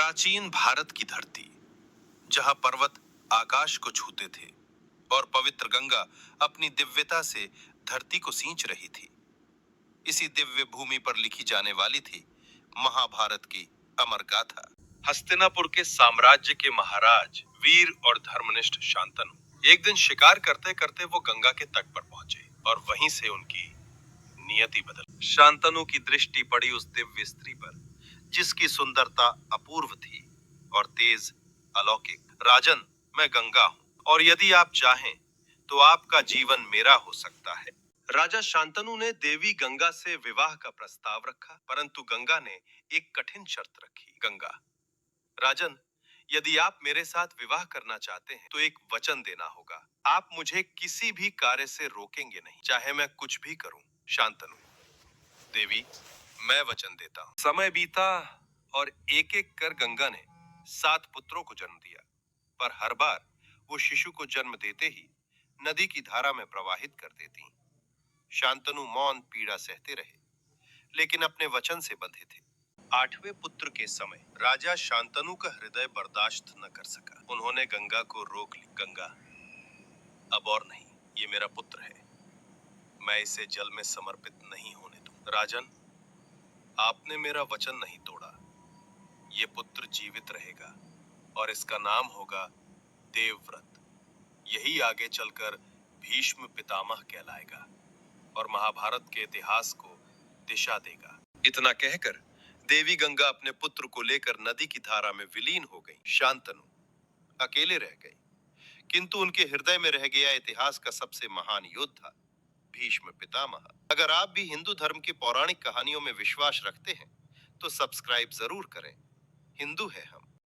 प्राचीन भारत की धरती, जहां पर्वत आकाश को छूते थे और पवित्र गंगा अपनी दिव्यता से धरती को सींच रही थी। इसी दिव्य भूमि पर लिखी जाने वाली थी महाभारत की अमर गाथा। हस्तिनापुर के साम्राज्य के महाराज वीर और धर्मनिष्ठ शांतनु एक दिन शिकार करते करते वो गंगा के तट पर पहुंचे और वहीं से उनकी नियति बदल। शांतनु की दृष्टि पड़ी उस दिव्य स्त्री पर जिसकी सुंदरता अपूर्व थी और तेज अलौकिक। राजन, मैं गंगा हूँ और यदि आप चाहें तो आपका जीवन मेरा हो सकता है। राजा शांतनु ने देवी गंगा से विवाह का प्रस्ताव रखा, परंतु गंगा ने एक कठिन शर्त रखी। गंगा, राजन, यदि आप मेरे साथ विवाह करना चाहते हैं तो एक वचन देना होगा। आप मुझे किसी भी कार्य से रोकेंगे नहीं, चाहे मैं कुछ भी करूं। शांतनु, देवी, मैं वचन देता हूँ। समय बीता और एक एक कर गंगा ने 7 पुत्रों को जन्म दिया, पर हर बार वो शिशु को जन्म देते ही नदी की धारा में प्रवाहित कर देती। शांतनु मौन पीड़ा सहते रहे, लेकिन अपने वचन से बंधे थे। 8वें पुत्र के समय राजा शांतनु का हृदय बर्दाश्त न कर सका। उन्होंने गंगा को रोक ली। गंगा, अब और नहीं, ये मेरा पुत्र है, मैं इसे जल में समर्पित नहीं होने दूं। राजन, आपने मेरा वचन नहीं तोड़ा। ये पुत्र जीवित रहेगा और इसका नाम होगा देवव्रत। यही आगे चलकर भीष्म पितामह कहलाएगा और महाभारत के इतिहास को दिशा देगा। इतना कहकर देवी गंगा अपने पुत्र को लेकर नदी की धारा में विलीन हो गई। शांतनु अकेले रह गए, किंतु उनके हृदय में रह गया इतिहास का सबसे महान योद्धा भीष्म पितामह। अगर आप भी हिंदू धर्म की पौराणिक कहानियों में विश्वास रखते हैं तो सब्सक्राइब जरूर करें। हिंदू है हम।